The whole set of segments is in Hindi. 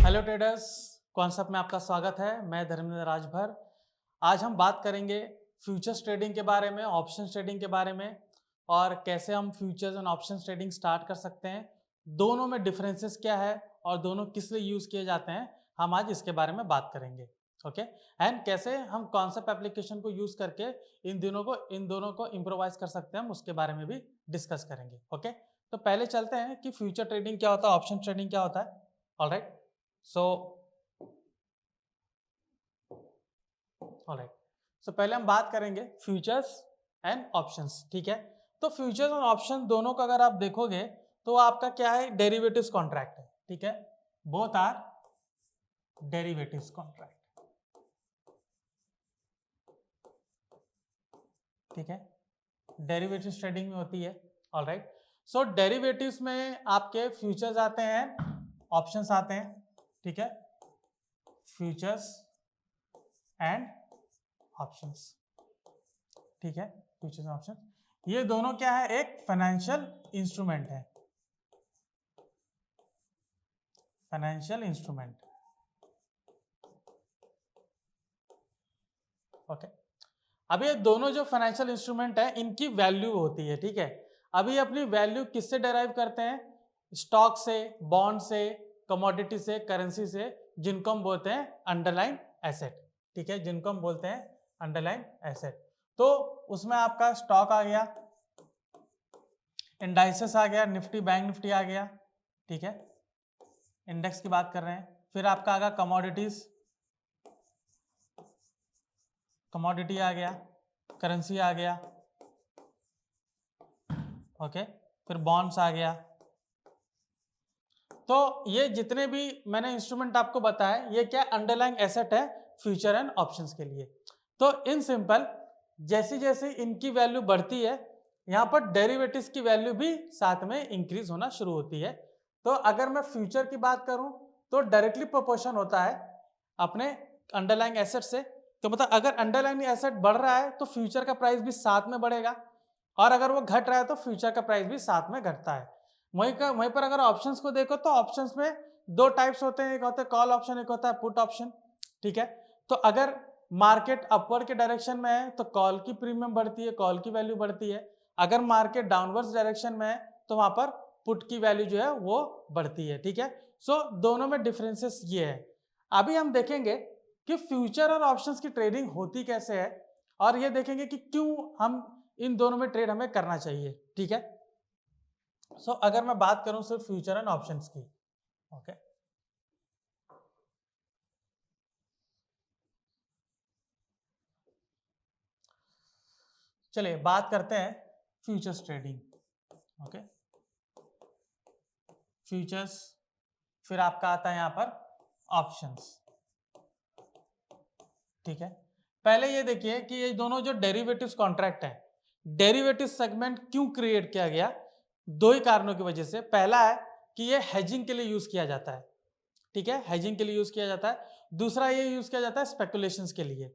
हेलो ट्रेडर्स, कॉन्सेप्ट में आपका स्वागत है। मैं धर्मेंद्र राजभर। आज हम बात करेंगे फ्यूचर्स ट्रेडिंग के बारे में, ऑप्शंस ट्रेडिंग के बारे में और कैसे हम futures and options trading start कर सकते हैं, दोनों में डिफरेंसेस क्या है और दोनों किस लिए यूज़ किए जाते हैं, हम आज इसके बारे में बात करेंगे। ओके, एंड कैसे हम कॉन्सेप्ट एप्लीकेशन को यूज़ करके इन दोनों को इम्प्रोवाइज कर सकते हैं, हम उसके बारे में भी डिस्कस करेंगे। ओके, तो पहले चलते हैं कि फ्यूचर ट्रेडिंग क्या होता है, ऑप्शन ट्रेडिंग क्या होता है। ऑलराइट, सो पहले हम बात करेंगे फ्यूचर्स एंड ऑप्शंस। ठीक है, तो फ्यूचर्स और ऑप्शन दोनों का अगर आप देखोगे तो आपका क्या है, डेरिवेटिव्स कॉन्ट्रैक्ट है। ठीक है, बोथ आर डेरिवेटिव्स कॉन्ट्रैक्ट। ठीक है, डेरिवेटिव्स ट्रेडिंग में होती है। ऑलराइट, सो डेरिवेटिव्स में आपके फ्यूचर्स आते हैं, ऑप्शंस आते हैं। ठीक है, फ्यूचर्स एंड ऑप्शंस। ठीक है, फ्यूचर्स एंड ऑप्शंस ये दोनों क्या है, एक फाइनेंशियल इंस्ट्रूमेंट है। Financial instrument. ओके, अब ये दोनों जो फाइनेंशियल इंस्ट्रूमेंट है इनकी वैल्यू होती है। ठीक है, अभी अपनी वैल्यू किससे डेराइव करते हैं, स्टॉक से, बॉन्ड से, कमोडिटी से, करेंसी से, जिनको हम बोलते हैं अंडरलाइन एसेट। ठीक है, जिनको हम बोलते हैं अंडरलाइन एसेट। तो उसमें आपका स्टॉक आ गया, इंडाइसेस आ गया, निफ्टी, बैंक निफ्टी आ गया। ठीक है, इंडेक्स की बात कर रहे हैं। फिर आपका आ गया कमोडिटीज, कमोडिटी आ गया, करेंसी आ गया। ओके, फिर बॉन्ड्स आ गया। तो ये जितने भी मैंने इंस्ट्रूमेंट आपको बताया ये क्या अंडरलाइंग एसेट है फ्यूचर एंड ऑप्शंस के लिए। तो इन सिंपल जैसी जैसी इनकी वैल्यू बढ़ती है, यहाँ पर डेरिवेटिव्स की वैल्यू भी साथ में इंक्रीज होना शुरू होती है। तो अगर मैं फ्यूचर की बात करूं तो डायरेक्टली प्रोपोर्शन होता है अपने अंडरलाइंग एसेट से। तो मतलब अगर अंडरलाइंग एसेट बढ़ रहा है तो फ्यूचर का प्राइस भी साथ में बढ़ेगा, और अगर वो घट रहा है तो फ्यूचर का प्राइस भी साथ में घटता है। वहीं पर अगर ऑप्शंस को देखो तो ऑप्शंस में दो टाइप्स होते हैं, एक होता है कॉल ऑप्शन, एक होता है पुट ऑप्शन। ठीक है, तो अगर मार्केट अपवर्ड के डायरेक्शन में है तो कॉल की प्रीमियम बढ़ती है, कॉल की वैल्यू बढ़ती है। अगर मार्केट डाउनवर्ड्स डायरेक्शन में है तो वहां पर पुट की वैल्यू जो है वो बढ़ती है। ठीक है, सो दोनों में डिफरेंसेस ये है। अभी हम देखेंगे कि फ्यूचर और ऑप्शंस की ट्रेडिंग होती कैसे है, और ये देखेंगे कि क्यों हम इन दोनों में ट्रेड हमें करना चाहिए। ठीक है, सो अगर मैं बात करूं सिर्फ फ्यूचर एंड ऑप्शंस की, ओके, चलिए बात करते हैं फ्यूचर्स ट्रेडिंग। ओके, फ्यूचर्स, फिर आपका आता है यहां पर ऑप्शंस। ठीक है, पहले ये देखिए कि ये दोनों जो डेरिवेटिव्स कॉन्ट्रैक्ट है, डेरिवेटिव सेगमेंट क्यों क्रिएट किया गया, दो ही कारणों की वजह से। पहला है कि ये हेजिंग के लिए यूज किया जाता है। ठीक है, हेजिंग के लिए यूज किया जाता है। दूसरा ये यूज किया जाता है स्पेकुलेशंस के लिए।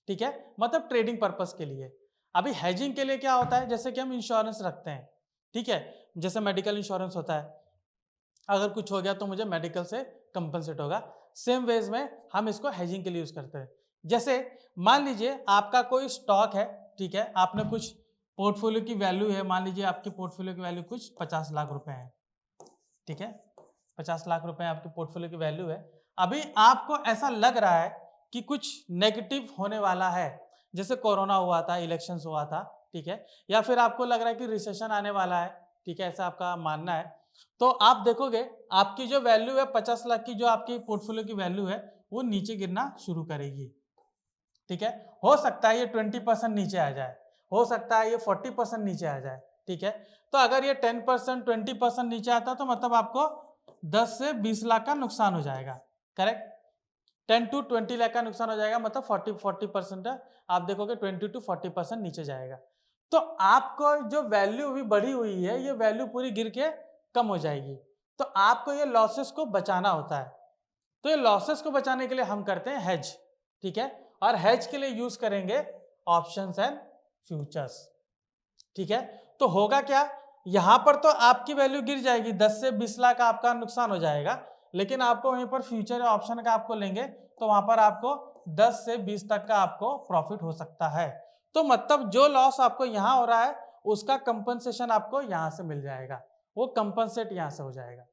ठीक है, मतलब ट्रेडिंग पर्पस के लिए। अभी हेजिंग के लिए क्या होता है, जैसे कि हम इंश्योरेंस रखते हैं। ठीक है, जैसे मेडिकल इंश्योरेंस होता है, अगर कुछ हो गया तो मुझे मेडिकल से कंपनसेट होगा। सेम वेज में हम इसको हेजिंग के लिए यूज करते हैं। जैसे मान लीजिए आपका कोई स्टॉक है, ठीक है, आपने कुछ पोर्टफोलियो की वैल्यू है, मान लीजिए आपकी पोर्टफोलियो की वैल्यू कुछ 50 लाख रुपए है। ठीक है, 50 लाख रुपए आपके पोर्टफोलियो की वैल्यू है। अभी आपको ऐसा लग रहा है कि कुछ नेगेटिव होने वाला है, जैसे कोरोना हुआ था, इलेक्शंस हुआ था। ठीक है, या फिर आपको लग रहा है कि रिसेशन आने वाला है। ठीक है, ऐसा आपका मानना है। तो आप देखोगे आपकी जो वैल्यू है 50 लाख की, जो आपकी पोर्टफोलियो की वैल्यू है वो नीचे गिरना शुरू करेगी। ठीक है, हो सकता है ये 20% नीचे आ जाए, हो सकता है ये 40% नीचे आ जाए। ठीक है, तो अगर ये 10% 20% नीचे आता है तो मतलब आपको 10 से 20 लाख का नुकसान हो जाएगा। करेक्ट, 10 to 20 लाख का नुकसान हो जाएगा, मतलब 40% आप देखोगे 20 to 40% नीचे जाएगा। तो आपको जो वैल्यू भी बढ़ी हुई है ये वैल्यू पूरी गिर के कम हो जाएगी। तो आपको ये लॉसेस को बचाना होता है। तो ये लॉसेस को बचाने के लिए हम करते हैं हेज। ठीक है, और हेज के लिए यूज करेंगे ऑप्शंस एंड फ्यूचर्स। ठीक है, तो होगा क्या, यहां पर तो आपकी वैल्यू गिर जाएगी, 10 से 20 लाख आपका नुकसान हो जाएगा। लेकिन आपको वहीं पर फ्यूचर ऑप्शन का आपको लेंगे तो वहां पर आपको 10 से 20 तक का आपको प्रॉफिट हो सकता है। तो मतलब जो लॉस आपको यहाँ हो रहा है उसका कंपनसेशन आपको यहाँ से मिल जाएगा, वो कंपनसेट यहाँ से हो जाएगा।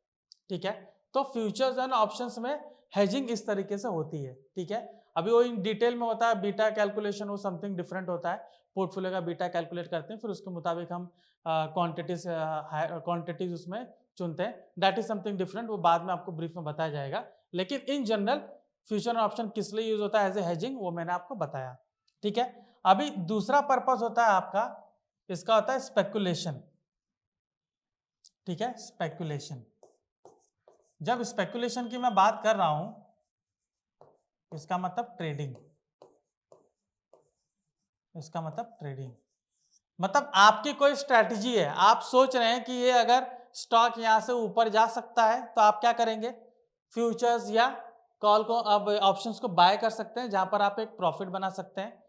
ठीक है, तो फ्यूचर्स एंड ऑप्शंस में हेजिंग इस तरीके से होती है। ठीक है, अभी वो इन डिटेल में होता है, बीटा कैलकुलेशन वो समथिंग डिफरेंट होता है, पोर्टफोलियो का बीटा कैलकुलेट करते हैं, फिर उसके मुताबिक हम क्वांटिटीज उसमें चुनते हैं, दैट इज समथिंग डिफरेंट, वो बाद में आपको ब्रीफ में बताया जाएगा। लेकिन इन जनरल फ्यूचर ऑप्शन किस लिए यूज होता है एज ए हेजिंग, वो मैंने आपको बताया। ठीक है, अभी दूसरा पर्पस होता है आपका, इसका होता है स्पेकुलेशन। ठीक है, स्पेकुलेशन, जब स्पेकुलेशन की मैं बात कर रहा हूं इसका मतलब ट्रेडिंग, इसका मतलब ट्रेडिंग मतलब आपकी कोई स्ट्रैटेजी है, आप सोच रहे हैं कि ये अगर स्टॉक यहां से ऊपर जा सकता है तो आप क्या करेंगे, फ्यूचर्स या कॉल को अब ऑप्शंस को बाय कर सकते हैं जहां पर आप एक प्रॉफिट बना सकते हैं,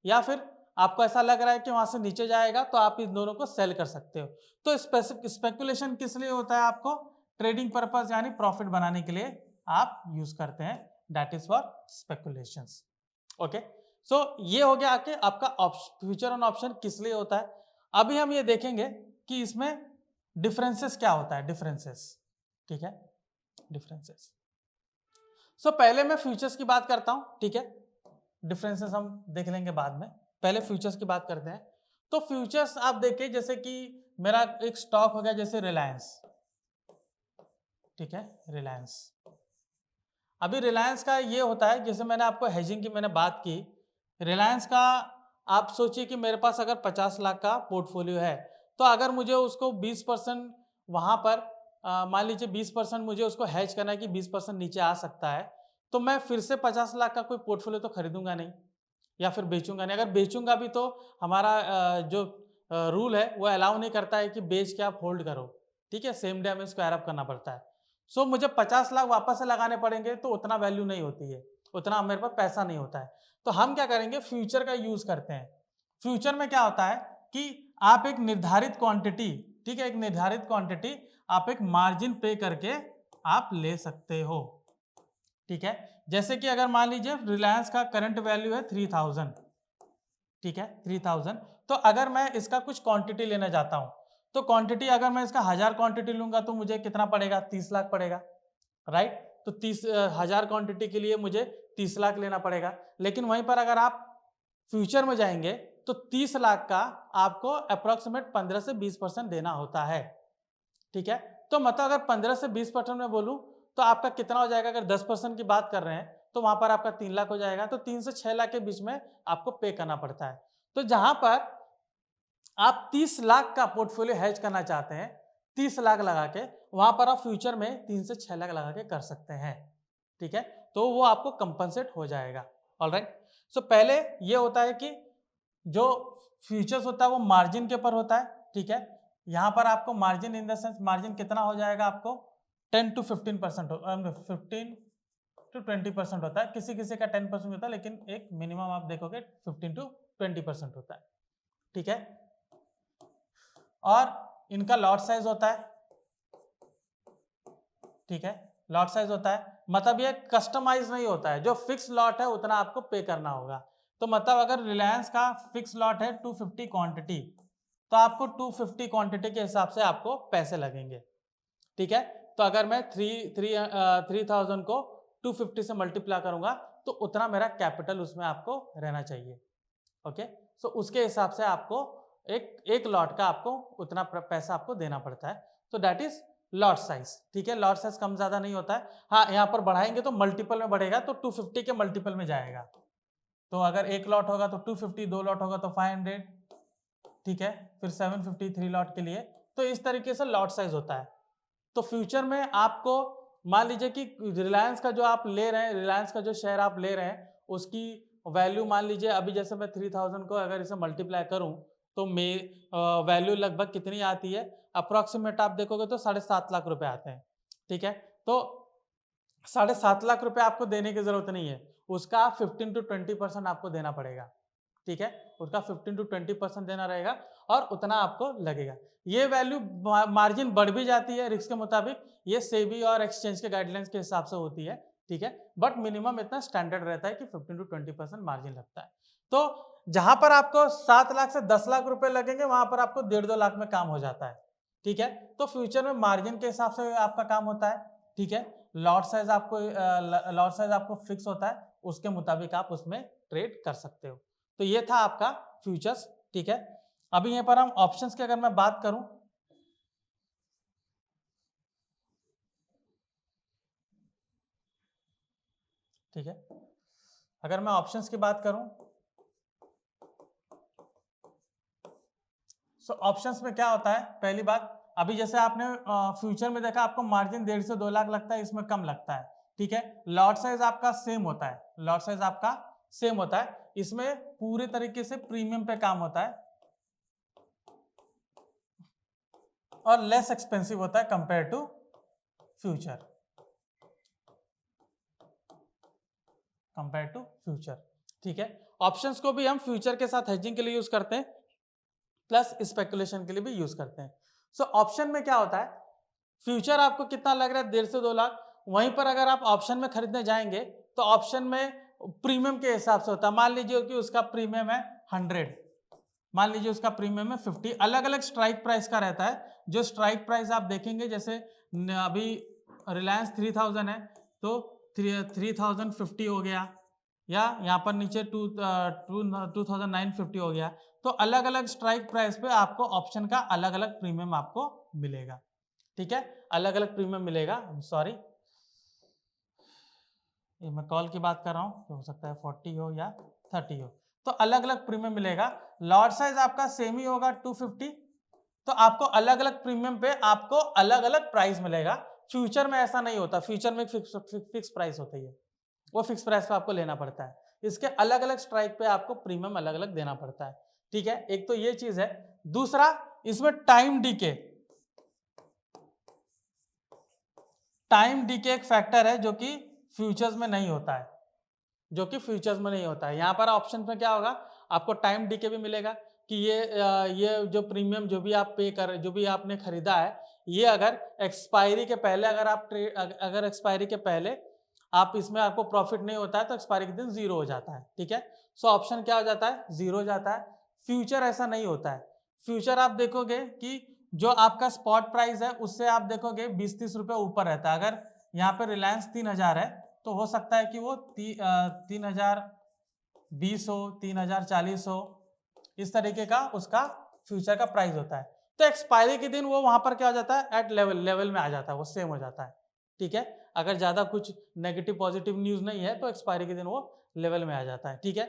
या फिर आपको ऐसा लग रहा है कि वहां से नीचे जाएगा तो आप इन दोनों को सेल कर सकते हो। तो स्पेकुलेशन किस लिए होता है, आपको ट्रेडिंग पर्पस यानी प्रॉफिट बनाने के लिए आप यूज करते हैं, that is for speculations. Okay, so ये हो गया कि आपका फ्यूचर ऑन ऑप्शन किस लिए होता है। अभी हम ये देखेंगे कि इसमें डिफरेंसेस क्या होता है, डिफरेंसेस। ठीक है, डिफरेंसेस। सो पहले मैं फ्यूचर्स की बात करता हूं, ठीक है, डिफरेंसेस हम देख लेंगे बाद में, पहले फ्यूचर्स की बात करते हैं। तो फ्यूचर्स आप देखिए, जैसे कि मेरा एक स्टॉक हो गया जैसे रिलायंस। ठीक है, रिलायंस, अभी रिलायंस का ये होता है, जैसे मैंने आपको हेजिंग की मैंने बात की, रिलायंस का आप सोचिए कि मेरे पास अगर 50 लाख का पोर्टफोलियो है, तो अगर मुझे उसको 20% वहाँ पर मान लीजिए 20% मुझे उसको हैज करना है कि 20% नीचे आ सकता है, तो मैं फिर से 50 लाख का कोई पोर्टफोलियो तो खरीदूंगा नहीं या फिर बेचूंगा नहीं। अगर बेचूंगा भी तो हमारा जो रूल है वो अलाउ नहीं करता है कि बेच के आप होल्ड करो। ठीक है, सेम डे हमें स्क्वायर अप करना पड़ता है। सो मुझे 50 लाख वापस से लगाने पड़ेंगे तो उतना वैल्यू नहीं होती है, उतना मेरे पास पैसा नहीं होता है। तो हम क्या करेंगे, फ्यूचर का यूज करते हैं। फ्यूचर में क्या होता है कि आप एक निर्धारित क्वांटिटी, ठीक है, एक निर्धारित क्वांटिटी आप एक मार्जिन पे करके आप ले सकते हो। ठीक है, जैसे कि अगर मान लीजिए रिलायंस का करंट वैल्यू है 3000, ठीक है 3000, तो अगर मैं इसका कुछ क्वांटिटी लेना चाहता हूं तो क्वांटिटी अगर मैं इसका 1000 क्वांटिटी लूंगा तो मुझे कितना पड़ेगा, 30 लाख पड़ेगा, राइट। तो 30,000 क्वांटिटी के लिए मुझे 30 लाख लेना पड़ेगा। लेकिन वहीं पर अगर आप फ्यूचर में जाएंगे तो 30 लाख का आपको अप्रोक्सीमेट 15 से 20% देना होता है। ठीक है, तो मतलब अगर 15 से 20% में बोलूं तो आपका कितना हो जाएगा, अगर 10% की बात कर रहे हैं तो वहां पर आपका 3 लाख हो जाएगा। तो 3 से 6 लाख के बीच में आपको पे करना पड़ता है। तो जहां पर आप 30 लाख का पोर्टफोलियो हेज करना चाहते हैं 30 लाख लगा के, वहां पर आप फ्यूचर में 3 से 6 लाख लगा के कर सकते हैं। ठीक है, तो वो आपको कंपनसेट हो जाएगा। ऑलराइट, सो पहले ये होता है कि जो फ्यूचर्स होता है वो मार्जिन के ऊपर होता है। ठीक है, यहां पर आपको margin in the sense margin कितना हो जाएगा, आपको 10 to 15% 15 to 20% होता है, किसी किसी का 10% होता है, लेकिन एक मिनिमम आप देखोगे 15 to 20% होता है। ठीक है, और इनका लॉट साइज होता है। ठीक है, लॉट साइज होता है, मतलब ये कस्टमाइज नहीं होता है, जो फिक्स लॉट है उतना आपको पे करना होगा। तो मतलब अगर रिलायंस का फिक्स लॉट है 250 क्वांटिटी, तो आपको 250 क्वांटिटी के हिसाब से आपको पैसे लगेंगे। ठीक है, तो अगर मैं 3000 को 250 से मल्टीप्लाई करूंगा तो उतना मेरा कैपिटल उसमें आपको रहना चाहिए। ओके, सो उसके हिसाब से आपको एक लॉट का आपको उतना पैसा आपको देना पड़ता है। तो दैट इज लॉट साइज। ठीक है, लॉट साइज कम ज्यादा नहीं होता है। हाँ, यहाँ पर बढ़ाएंगे तो मल्टीपल में बढ़ेगा, तो 250 के मल्टीपल में जाएगा। तो अगर एक लॉट होगा तो 250, दो लॉट होगा तो 500, ठीक है, फिर 750 3 लॉट के लिए। तो इस तरीके से लॉट साइज होता है। तो फ्यूचर में आपको मान लीजिए कि रिलायंस का जो आप ले रहे हैं, रिलायंस का जो शेयर आप ले रहे हैं उसकी वैल्यू मान लीजिए, अभी जैसे मैं 3000 को अगर इसे मल्टीप्लाई करूं तो वैल्यू लगभग कितनी आती है, अप्रोक्सीमेट आप देखोगे तो 7.5 लाख रुपए आते हैं। ठीक है, तो 7.5 लाख रुपए आपको देने की जरूरत नहीं है, उसका 15 to 20% आपको देना पड़ेगा। ठीक है, उसका 15 to 20% देना रहेगा और उतना आपको लगेगा। ये वैल्यू मार्जिन बढ़ भी जाती है रिस्क के मुताबिक, ये सेबी और एक्सचेंज के गाइडलाइंस के हिसाब से होती है, ठीक है, बट मिनिमम इतना स्टैंडर्ड रहता है कि 15 to 20% मार्जिन लगता है। तो जहां पर आपको 7 लाख से 10 लाख रुपए लगेंगे वहां पर आपको 1.5-2 लाख में काम हो जाता है, ठीक है। तो फ्यूचर में मार्जिन के हिसाब से आपका काम होता है, ठीक है। लॉट साइज आपको फिक्स होता है, उसके मुताबिक आप उसमें ट्रेड कर सकते हो। तो ये था आपका फ्यूचर्स, ठीक है। अभी यहाँ पर हम ऑप्शंस की अगर मैं बात करूं, ठीक है, अगर मैं ऑप्शंस की बात करूं, सो ऑप्शंस में क्या होता है, पहली बात, अभी जैसे आपने फ्यूचर में देखा आपको मार्जिन 1.5 से 2 लाख लगता है, इसमें कम लगता है, ठीक है। लॉट साइज आपका सेम होता है, लॉट साइज आपका सेम होता है, इसमें पूरे तरीके से प्रीमियम पे काम होता है और लेस एक्सपेंसिव होता है compare to future, compare to future, ठीक है। ऑप्शंस को भी हम फ्यूचर के साथ हेजिंग के लिए यूज करते हैं, प्लस स्पेकुलेशन के लिए भी यूज करते हैं। सो ऑप्शन में क्या होता है, फ्यूचर आपको कितना लग रहा है 1.5 से 2 लाख, वहीं पर अगर आप ऑप्शन में खरीदने जाएंगे तो ऑप्शन में प्रीमियम के हिसाब से होता है। मान लीजिए कि उसका प्रीमियम है 100, मान लीजिए उसका प्रीमियम है 50, अलग अलग स्ट्राइक प्राइस का रहता है। जो स्ट्राइक प्राइस आप देखेंगे, जैसे अभी रिलायंस 3000 है तो 3050 हो गया, या यहाँ पर नीचे 2950 हो गया। तो अलग अलग स्ट्राइक प्राइस पे आपको ऑप्शन का अलग अलग प्रीमियम आपको मिलेगा, ठीक है, अलग अलग प्रीमियम मिलेगा। सॉरी, ये मैं कॉल की बात कर रहा हूँ, तो हो सकता है 40 हो या 30 हो, तो अलग अलग प्रीमियम मिलेगा। लॉट साइज आपका सेम ही होगा 250, तो आपको अलग अलग प्रीमियम पे आपको अलग अलग प्राइस मिलेगा। फ्यूचर में ऐसा नहीं होता, फ्यूचर में फिक्स प्राइस होती है, वो फिक्स प्राइस पे आपको लेना पड़ता है। इसके अलग अलग स्ट्राइक पे आपको प्रीमियम अलग अलग देना पड़ता है, ठीक है। एक तो ये चीज है। दूसरा, इसमें टाइम डीके एक फैक्टर है जो कि फ्यूचर्स में नहीं होता है, जो कि फ्यूचर्स में नहीं होता है। यहाँ पर ऑप्शन में क्या होगा, आपको टाइम डीके भी मिलेगा कि ये जो प्रीमियम जो भी आप पे कर, जो भी आपने खरीदा है, ये अगर एक्सपायरी के पहले अगर एक्सपायरी के पहले आप इसमें आपको प्रॉफिट नहीं होता है तो एक्सपायरी के दिन जीरो हो जाता है, ठीक है। सो ऑप्शन क्या हो जाता है, जीरो हो जाता है। फ्यूचर ऐसा नहीं होता है। फ्यूचर आप देखोगे कि जो आपका स्पॉट प्राइस है उससे आप देखोगे 20-30 रुपये ऊपर रहता है। अगर यहाँ पे रिलायंस 3000 है तो हो सकता है कि वो 3020 हो, 3040 हो, इस तरीके का उसका फ्यूचर का प्राइस होता है। तो एक्सपायरी के दिन वो वहां पर क्या हो जाता है, एट लेवल में आ जाता है, वो सेम हो जाता है, ठीक है। अगर ज्यादा कुछ नेगेटिव पॉजिटिव न्यूज नहीं है तो एक्सपायरी के दिन वो लेवल में आ जाता है, ठीक है।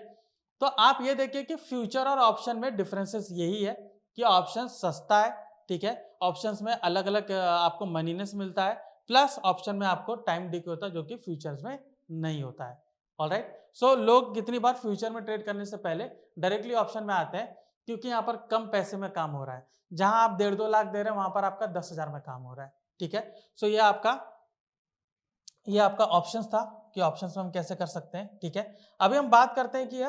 तो आप ये देखिए कि फ्यूचर और ऑप्शन में डिफरेंसेस यही है कि ऑप्शन सस्ता है, ठीक है, ऑप्शंस में अलग अलग आपको मनीनेस मिलता है, प्लस ऑप्शन में आपको टाइम डिके होता है जो कि फ्यूचर्स में नहीं होता है। ऑलराइट, सो लोग कितनी बार फ्यूचर में ट्रेड करने से पहले डायरेक्टली ऑप्शन में आते हैं क्योंकि यहाँ पर कम पैसे में काम हो रहा है। जहां आप 1.5-2 लाख दे रहे हैं वहां पर आपका 10,000 में काम हो रहा है, ठीक है। सो ये आपका ऑप्शंस था कि ऑप्शंस में हम कैसे कर सकते हैं, ठीक है। अभी हम बात करते हैं कि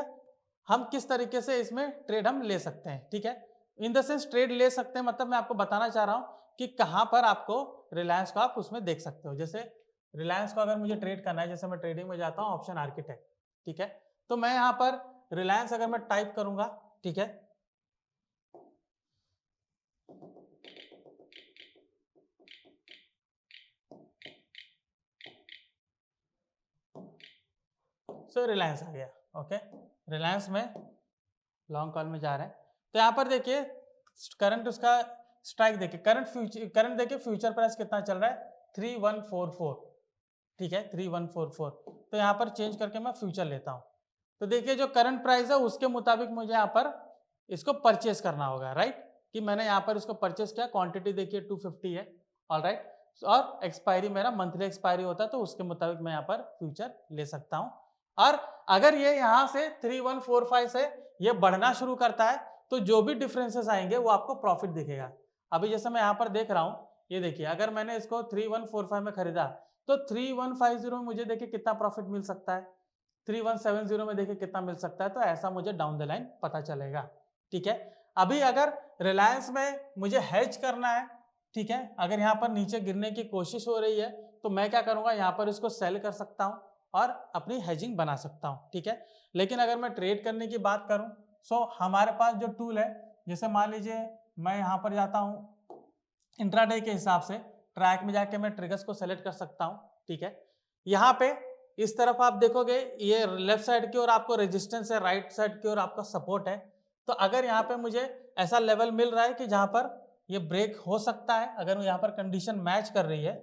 हम किस तरीके से इसमें ट्रेड हम ले सकते हैं, ठीक है। इन द सेंस ट्रेड ले सकते हैं मतलब मैं आपको बताना चाह रहा हूं कि कहां पर आपको रिलायंस को आप उसमें देख सकते हो। जैसे रिलायंस को अगर मुझे ट्रेड करना है, जैसे मैं ट्रेडिंग में जाता हूं ऑप्शन आर्किटेक्ट, ठीक है, तो मैं यहां पर रिलायंस अगर मैं टाइप करूंगा, ठीक है, सो रिलायंस आ गया, ओके। रिलायंस में लॉन्ग कॉल में जा रहे हैं तो यहाँ पर देखिए करंट उसका स्ट्राइक देखिए, करंट देखिए फ्यूचर प्राइस कितना चल रहा है 3144, ठीक है, 3144। तो यहाँ पर चेंज करके मैं फ्यूचर लेता हूँ, तो देखिए जो करंट प्राइस है उसके मुताबिक मुझे यहाँ पर इसको परचेस करना होगा, राइट, कि मैंने यहाँ पर इसको परचेस किया, क्वांटिटी देखिए 250 है, ऑलराइट, और एक्सपायरी मेरा मंथली एक्सपायरी होता है तो उसके मुताबिक मैं यहाँ पर फ्यूचर ले सकता हूँ। और अगर ये यहाँ से 3145 से ये बढ़ना शुरू करता है तो जो भी डिफरेंसेस आएंगे वो आपको प्रॉफिट दिखेगा। अभी जैसे मैं यहाँ पर देख रहा हूँ, ये देखिए अगर मैंने इसको 3145 में खरीदा तो 3150 में मुझे देखिए कितना प्रॉफिट मिल सकता है, 3170 में देखिए कितना मिल सकता है, तो ऐसा मुझे डाउन द लाइन पता चलेगा। ठीक है, अभी अगर रिलायंस में मुझे हेज करना है, ठीक है, अगर यहाँ पर नीचे गिरने की कोशिश हो रही है तो मैं क्या करूंगा, यहाँ पर इसको सेल कर सकता हूँ और अपनी हेजिंग बना सकता हूँ। ठीक है, लेकिन अगर मैं ट्रेड करने की बात करूँ, सो हमारे पास जो टूल है, जैसे मान लीजिए मैं यहाँ पर जाता हूँ इंट्राडे के हिसाब से, ट्रैक में जाके मैं ट्रिगर्स को सेलेक्ट कर सकता हूँ। ठीक है, यहाँ पे इस तरफ आप देखोगे ये लेफ्ट साइड की ओर आपको रेजिस्टेंस है, राइट साइड की ओर आपका सपोर्ट है। तो अगर यहाँ पे मुझे ऐसा लेवल मिल रहा है कि जहां पर ये ब्रेक हो सकता है, अगर यहाँ पर कंडीशन मैच कर रही है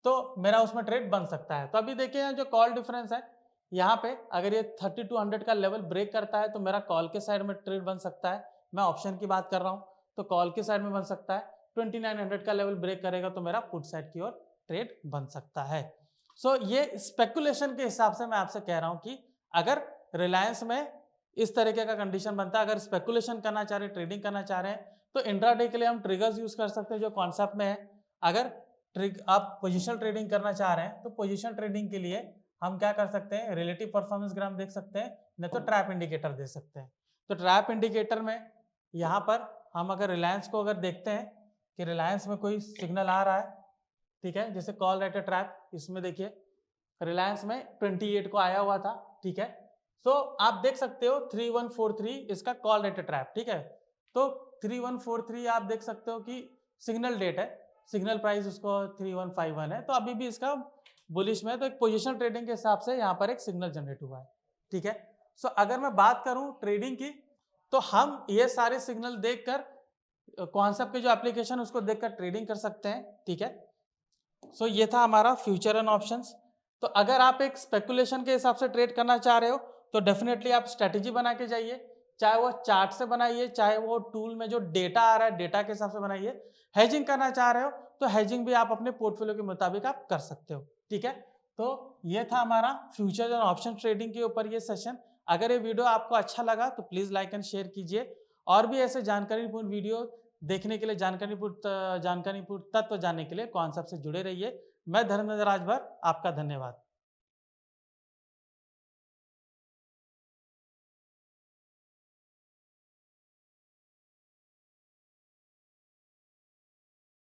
तो मेरा उसमें ट्रेड बन सकता है। तो अभी देखिए जो कॉल डिफरेंस है, यहाँ पे अगर ये 3200 का लेवल ब्रेक करता है तो मेरा कॉल के साइड में ट्रेड बन सकता है। मैं ऑप्शन की बात कर रहा हूँ तो कॉल के साइड में बन सकता है। 2900 का लेवल ब्रेक करेगा तो मेरा पुट साइड की ओर ट्रेड बन सकता है। सो ये स्पेकुलेशन के हिसाब से मैं आपसे कह रहा हूँ कि अगर रिलायंस में इस तरीके का कंडीशन बनता है, अगर स्पेकुलेशन करना चाह रहे हैं, ट्रेडिंग करना चाह रहे हैं, तो इंट्राडे के लिए हम ट्रिगर्स यूज कर सकते हैं जो कॉन्सेप्ट में है। अगर आप पोजिशनल ट्रेडिंग करना चाह रहे हैं तो पोजिशनल ट्रेडिंग के लिए हम क्या कर सकते हैं, रिलेटिव परफॉर्मेंस ग्राफ देख सकते हैं, नहीं तो ट्रैप इंडिकेटर देख सकते हैं। तो ट्रैप इंडिकेटर में यहाँ पर हम अगर रिलायंस को अगर देखते हैं कि रिलायंस में कोई सिग्नल आ रहा है, ठीक है, जैसे कॉल राइट ट्रैप, इसमें देखिए रिलायंस में 28 को आया हुआ था। ठीक है, तो आप देख सकते हो 3143 इसका कॉल रेट ट्रैप। ठीक है, तो 3143 आप देख सकते हो कि सिग्नल डेट है, सिग्नल प्राइस उसको 3151 है, तो अभी भी इसका बुलिश में, तो एक पोजीशन ट्रेडिंग के हिसाब से यहाँ पर एक सिग्नल जनरेट हुआ है। ठीक है, सो अगर मैं बात करूं ट्रेडिंग की तो हम ये सारे सिग्नल देखकर कॉन्सेप्ट के जो एप्लीकेशन उसको देखकर ट्रेडिंग कर सकते हैं। ठीक है, सो ये था हमारा फ्यूचर एंड ऑप्शंस। तो अगर आप एक स्पेकुलेशन के हिसाब से ट्रेड करना चाह रहे हो तो डेफिनेटली आप स्ट्रेटेजी बना के जाइए, चाहे वो चार्ट से बनाइए, चाहे वो टूल में जो डेटा आ रहा है डेटा के हिसाब से बनाइए। हेजिंग करना चाह रहे हो तो हेजिंग भी आप अपने पोर्टफोलियो के मुताबिक आप कर सकते हो। ठीक है, तो ये था हमारा फ्यूचर एंड ऑप्शन ट्रेडिंग के ऊपर ये सेशन। अगर ये वीडियो आपको अच्छा लगा तो प्लीज़ लाइक एंड शेयर कीजिए, और भी ऐसे जानकारीपूर्ण वीडियो देखने के लिए, जानकारीपूर्ण तत्व जानने के लिए कॉन्सेप्ट से जुड़े रहिए। मैं धर्मेंद्र राजभर, आपका धन्यवाद।